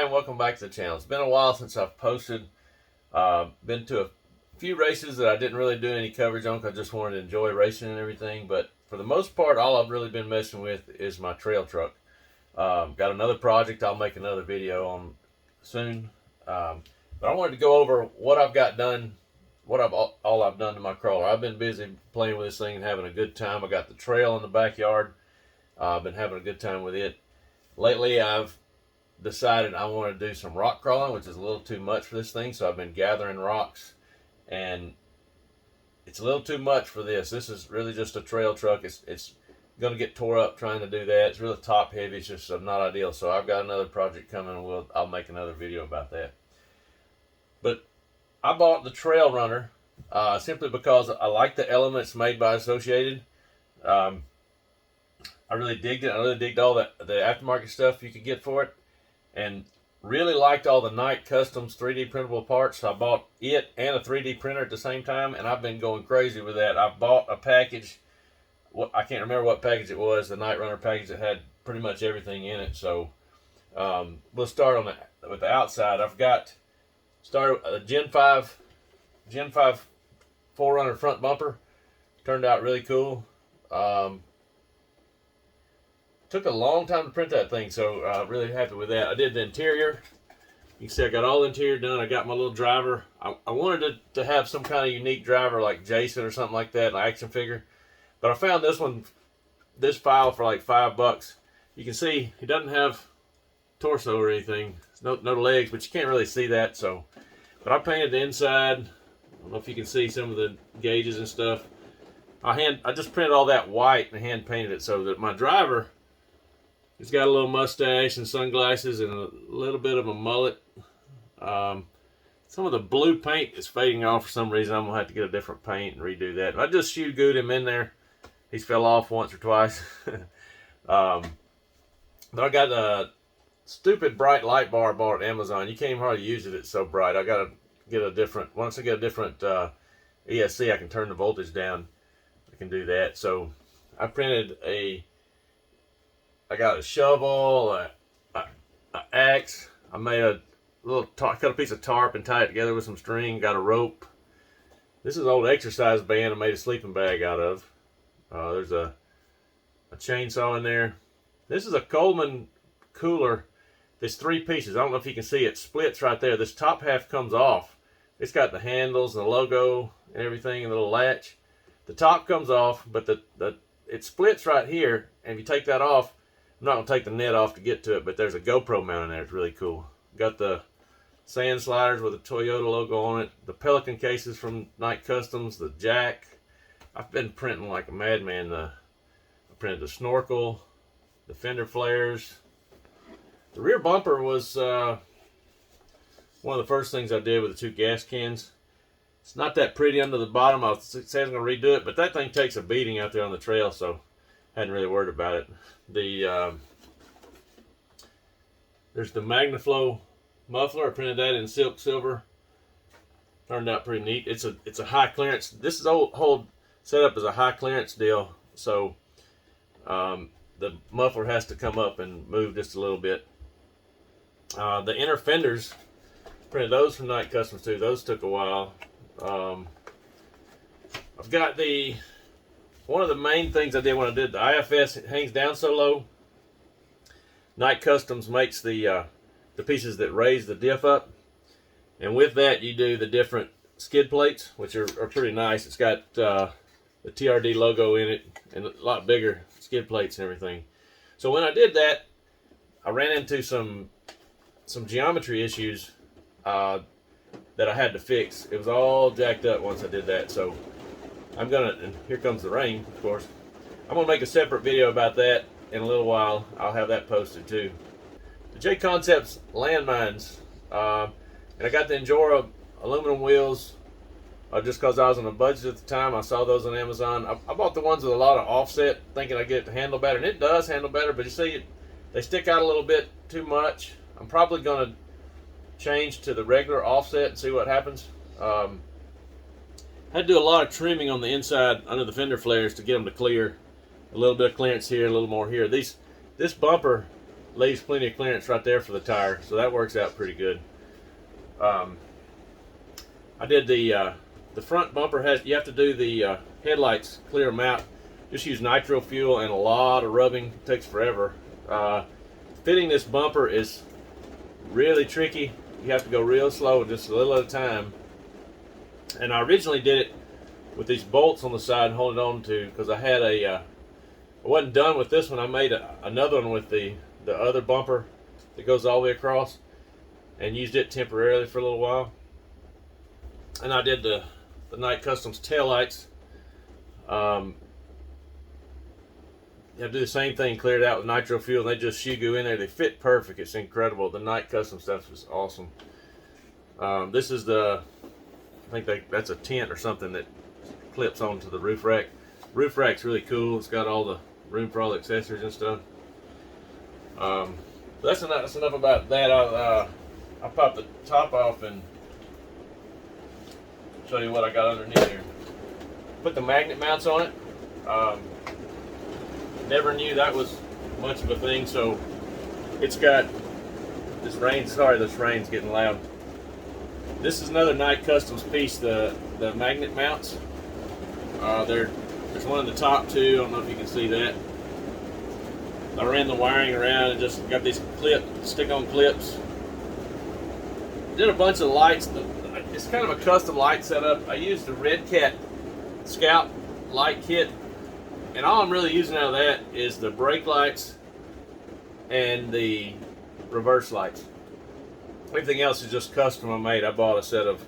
everybody, and welcome back to the channel. It's been a while since I've posted. Been to a few races that I didn't really do any coverage on because I just wanted to enjoy racing and everything. But for the most part, all I've really been messing with is my trail truck. Got another project I'll make another video on soon. But I wanted to go over what I've got done, all I've done to my crawler. I've been busy playing with this thing and having a good time. I got the trail in the backyard. I've been having a good time with it. Lately, I've decided I want to do some rock crawling, which is a little too much for this thing. So I've been gathering rocks, and it's a little too much for this. This is really just a trail truck. It's going to get tore up trying to do that. It's really top heavy. It's just not ideal. So I've got another project coming, and I'll make another video about that. But I bought the Trail Runner simply because I like the elements made by Associated. I really digged it. I really digged all the aftermarket stuff you could get for it, and really liked all the Knight Customs 3D printable parts. So I bought it and a 3D printer at the same time, and I've been going crazy with that. I bought a package. I can't remember what package it was. The Knight Runner package that had pretty much everything in it. So we'll start on with the outside. I've got started a Gen 5 4Runner front bumper. Turned out really cool. Took a long time to print that thing, so really happy with that. I did the interior. You can see I got all the interior done. I got my little driver. I wanted to have some kind of unique driver like Jason or something like that, an action figure. But I found this file for like $5. You can see he doesn't have torso or anything. No legs, but you can't really see that. So, but I painted the inside. I don't know if you can see some of the gauges and stuff. I just printed all that white and hand painted it so that my driver, he's got a little mustache and sunglasses and a little bit of a mullet. Some of the blue paint is fading off for some reason. I'm going to have to get a different paint and redo that. I just shoe glued him in there. He's fell off once or twice. But I got a stupid bright light bar I bought at Amazon. You can't even hardly use it. It's so bright. I got to get a different, once I get a different ESC, I can turn the voltage down. I can do that. So I printed I got a shovel, an axe. I made a little cut a piece of tarp and tied it together with some string. Got a rope. This is an old exercise band I made a sleeping bag out of. There's a chainsaw in there. This is a Coleman cooler. There's 3 pieces. I don't know if you can see it. Splits right there. This top half comes off. It's got the handles and the logo and everything and the little latch. The top comes off, but it splits right here. And if you take that off, I'm not going to take the net off to get to it, but there's a GoPro mount in there. It's really cool. Got the sand sliders with the Toyota logo on it. The Pelican cases from Knight Customs. The jack. I've been printing like a madman. I printed the snorkel. The fender flares. The rear bumper was one of the first things I did with the 2 gas cans. It's not that pretty under the bottom. I was saying I'm going to redo it, but that thing takes a beating out there on the trail, so hadn't really worried about it. There's the MagnaFlow muffler. I printed that in silk silver. Turned out pretty neat. It's a high clearance. This is whole setup is a high clearance deal, so the muffler has to come up and move just a little bit. The inner fenders, printed those from Knight Customs too. Those took a while. I've got one of the main things I did when I did the IFS, it hangs down so low. Knight Customs makes the pieces that raise the diff up. And with that, you do the different skid plates, which are pretty nice. It's got the TRD logo in it and a lot bigger skid plates and everything. So when I did that, I ran into some geometry issues that I had to fix. It was all jacked up once I did that. So and here comes the rain, of course. I'm gonna make a separate video about that in a little while. I'll have that posted too. The J Concepts landmines, and I got the Enjora aluminum wheels just because I was on a budget at the time. I saw those on Amazon. I bought the ones with a lot of offset, thinking I get it to handle better, and it does handle better. But you see, they stick out a little bit too much. I'm probably gonna change to the regular offset and see what happens. Had to do a lot of trimming on the inside under the fender flares to get them to clear. A little bit of clearance here, a little more here. This bumper leaves plenty of clearance right there for the tire, so that works out pretty good. I did the front bumper has, you have to do the headlights, clear them out. Just use nitro fuel and a lot of rubbing. It takes forever. Fitting this bumper is really tricky. You have to go real slow, just a little at a time. And I originally did it with these bolts on the side and hold it on to, because I had I wasn't done with this one. I made another one with the other bumper that goes all the way across, and used it temporarily for a little while. And I did the Night Customs taillights. You have to do the same thing, clear it out with nitro fuel, and they just go in there. They fit perfect. It's incredible. The Night Custom stuff is awesome. This is I think that's a tent or something that clips onto the roof rack. Roof rack's really cool. It's got all the room for all the accessories and stuff. That's enough about that. I'll pop the top off and show you what I got underneath here. Put the magnet mounts on it. Never knew that was much of a thing, so it's got this rain. Sorry, this rain's getting loud. This is another Night Customs piece. The magnet mounts. There's one in the top too. I don't know if you can see that. I ran the wiring around and just got these stick-on clips. Did a bunch of lights. It's kind of a custom light setup. I used the Red Cat Scout light kit, and all I'm really using out of that is the brake lights and the reverse lights. Everything else is just custom made. I bought a set of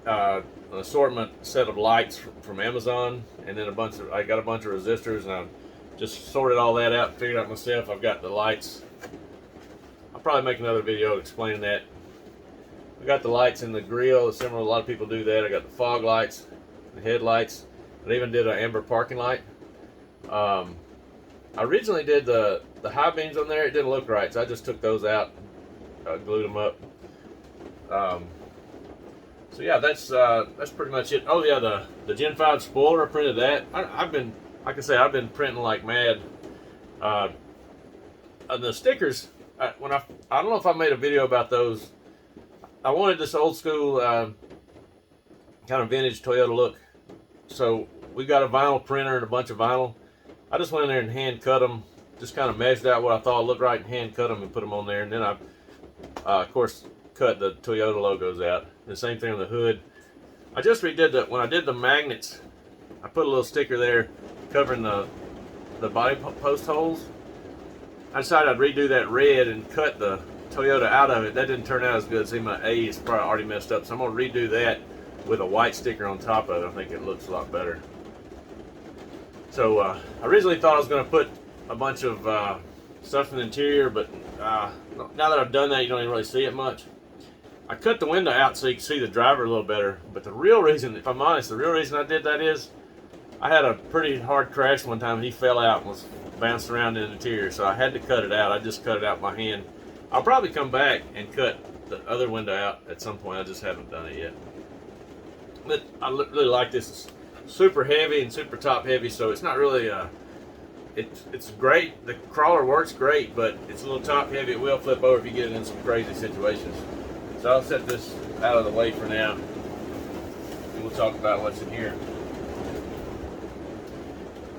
an assortment set of lights from Amazon, and then I got a bunch of resistors, and I just sorted all that out and figured out myself. I've got the lights. I'll probably make another video explaining that. I got the lights in the grill, similar. A lot of people do that. I got the fog lights, the headlights. I even did an amber parking light. I originally did the high beams on there. It didn't look right, so I just took those out, glued them up. So yeah, that's pretty much it. Oh yeah, the Gen 5 spoiler, I printed that. Like I say, I've been printing like mad. And the stickers, I don't know if I made a video about those. I wanted this old school kind of vintage Toyota look, so we got a vinyl printer and a bunch of vinyl. I just went in there and hand cut them, just kind of measured out what I thought looked right and hand cut them and put them on there. And then I, of course, cut the Toyota logos out. The same thing on the hood. I just redid when I did the magnets, I put a little sticker there covering the body post holes. I decided I'd redo that red and cut the Toyota out of it. That didn't turn out as good. See, my A is probably already messed up, so I'm going to redo that with a white sticker on top of it. I think it looks a lot better. So I originally thought I was going to put a bunch of stuff in the interior, but now that I've done that, you don't even really see it much. I cut the window out so you can see the driver a little better, but the real reason, if I'm honest, the real reason I did that is I had a pretty hard crash one time and he fell out and was bounced around in the interior, so I had to cut it out. I just cut it out with my hand. I'll probably come back and cut the other window out at some point. I just haven't done it yet. But I really like this. It's super heavy and super top heavy, so it's not really it's great. The crawler works great, but it's a little top heavy. It will flip over if you get it in some crazy situations. So I'll set this out of the way for now, and we'll talk about what's in here.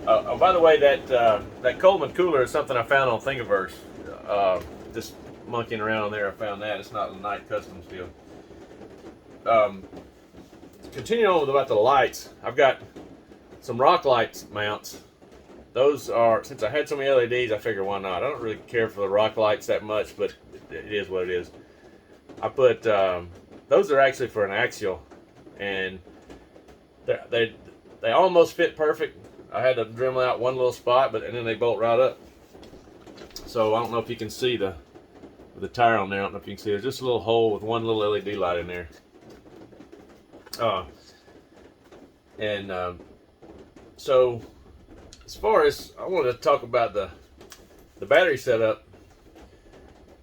Oh, by the way, that Coleman cooler is something I found on Thingiverse. Just monkeying around on there, I found that. It's not a Night Customs deal. Continuing on about the lights, I've got some rock lights mounts. Those are, since I had so many LEDs, I figured why not. I don't really care for the rock lights that much, but it is what it is. I put those are actually for an axial, and they almost fit perfect. I had to Dremel out one little spot, and then they bolt right up. So I don't know if you can see the tire on there. I don't know if you can see. There's just a little hole with one little LED light in there. So as far as I wanted to talk about the battery setup,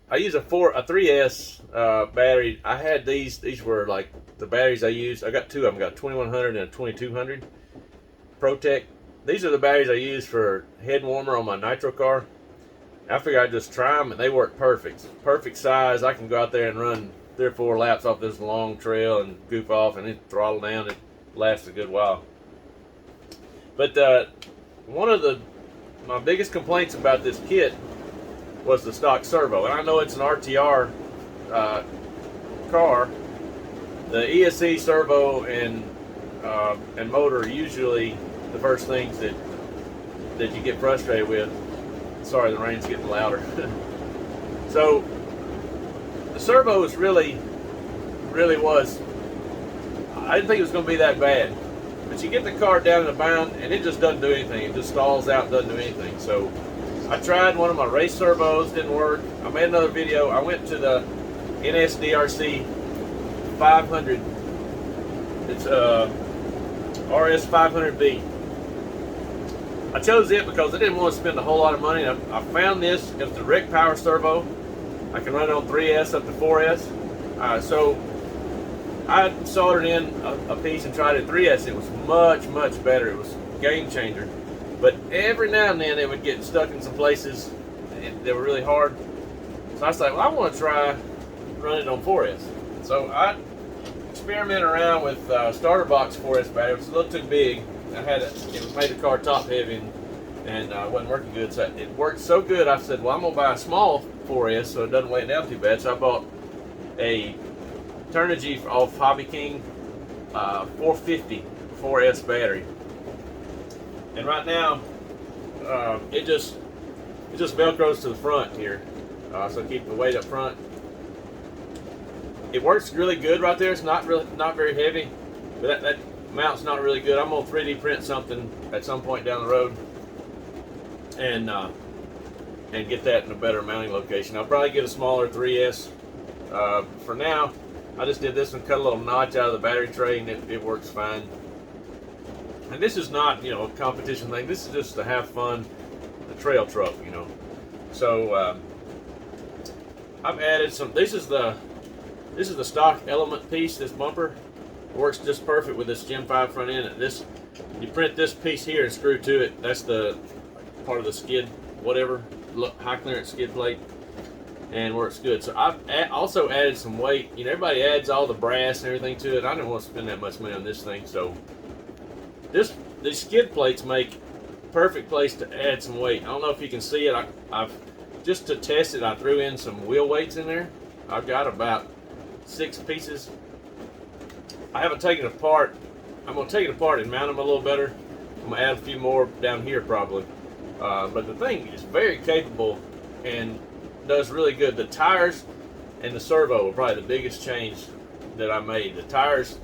I use a 3S battery. I had these were like the batteries I used. I got two of them. I got a 2100 and a 2200 ProTech. These are the batteries I use for head warmer on my nitro car. I figured I'd just try them, and they work perfect. Perfect size. I can go out there and run 3 or 4 laps off this long trail and goof off, and it throttle down. It lasts a good while. But one of my biggest complaints about this kit was the stock servo, and I know it's an RTR car. The ESC servo and motor are usually the first things that you get frustrated with. Sorry, the rain's getting louder. So the servo is really was. I didn't think it was going to be that bad, but you get the car down in a bound and it just doesn't do anything. It just stalls out, and doesn't do anything. So I tried one of my race servos, didn't work. I made another video. I went to the NSDRC 500. It's RS 500B. I chose it because I didn't want to spend a whole lot of money. I found this. It's the direct power servo. I can run it on 3S up to 4S. So I soldered in a piece and tried it 3S. It was much better. It was a game changer. But every now and then it would get stuck in some places that were really hard. So I was like, well, I want to try running it on 4S. So I experimented around with starter box 4S battery. It was a little too big. It made the car top heavy and wasn't working good. So it worked so good, I said, well, I'm going to buy a small 4S so it doesn't weigh down too bad. So I bought a Turnigy off Hobby King 450 4S battery. And right now, it just velcros to the front here. So keep the weight up front. It works really good right there. It's not very heavy, but that mount's not really good. I'm gonna 3D print something at some point down the road, and get that in a better mounting location. I'll probably get a smaller 3S. For now, I just did this and cut a little notch out of the battery tray, and it works fine. And this is not, a competition thing. This is just to have fun, the trail truck, So I've added some. This is the stock element piece. This bumper works just perfect with this Gen 5 front end. You print this piece here and screw to it. That's the part of the skid, whatever, high clearance skid plate, and works good. So I've also added some weight. Everybody adds all the brass and everything to it. I didn't want to spend that much money on this thing, so these skid plates make perfect place to add some weight. I don't know if you can see it. I've just to test it, I threw in some wheel weights in there. I've got about 6 pieces. I haven't taken it apart. I'm going to take it apart and mount them a little better. I'm going to add a few more down here probably. But the thing is very capable and does really good. The tires and the servo are probably the biggest change that I made. The tires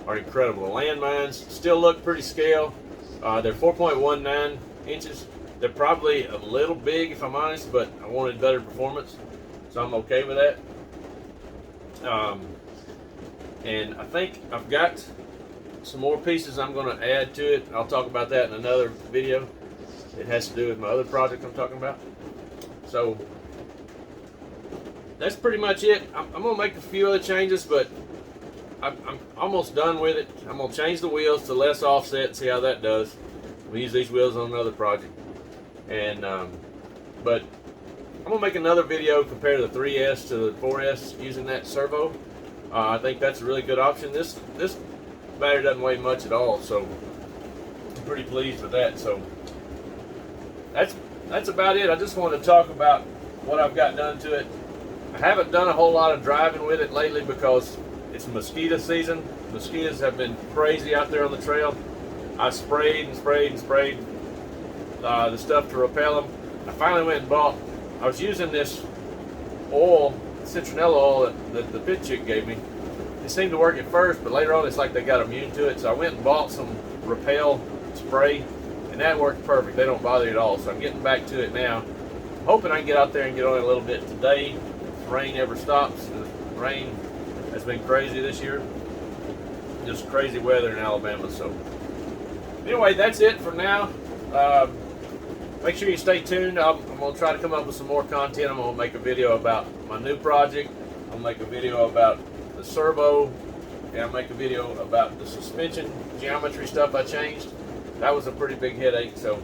are incredible. The landmines still look pretty scale. They're 4.19 inches. They're probably a little big if I'm honest, but I wanted better performance, so I'm okay with that. And I think I've got some more pieces I'm going to add to it. I'll talk about that in another video. It has to do with my other project I'm talking about. So that's pretty much it. I'm going to make a few other changes, but I'm almost done with it. I'm going to change the wheels to less offset and see how that does. We'll use these wheels on another project. And but I'm going to make another video compare the 3S to the 4S using that servo. I think that's a really good option. This battery doesn't weigh much at all, so I'm pretty pleased with that. So that's about it. I just wanted to talk about what I've got done to it. I haven't done a whole lot of driving with it lately because it's mosquito season. Mosquitoes have been crazy out there on the trail. I sprayed and sprayed and sprayed the stuff to repel them. I finally went and bought. I was using this oil, citronella oil that the pit chick gave me. It seemed to work at first, but later on it's like they got immune to it. So I went and bought some repel spray, and that worked perfect. They don't bother you at all. So I'm getting back to it now. I'm hoping I can get out there and get on it a little bit today, if the rain ever stops. The rain has been crazy this year. Just crazy weather in Alabama. So anyway, that's it for now. Make sure you stay tuned. I'm going to try to come up with some more content. I'm going to make a video about my new project. I'll make a video about the servo, and I'll make a video about the suspension geometry stuff I changed. That was a pretty big headache, so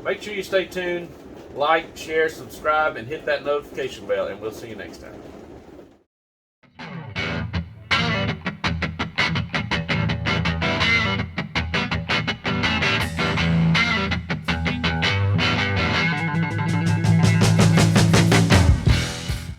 make sure you stay tuned. like, share, subscribe, and hit that notification bell, and we'll see you next time.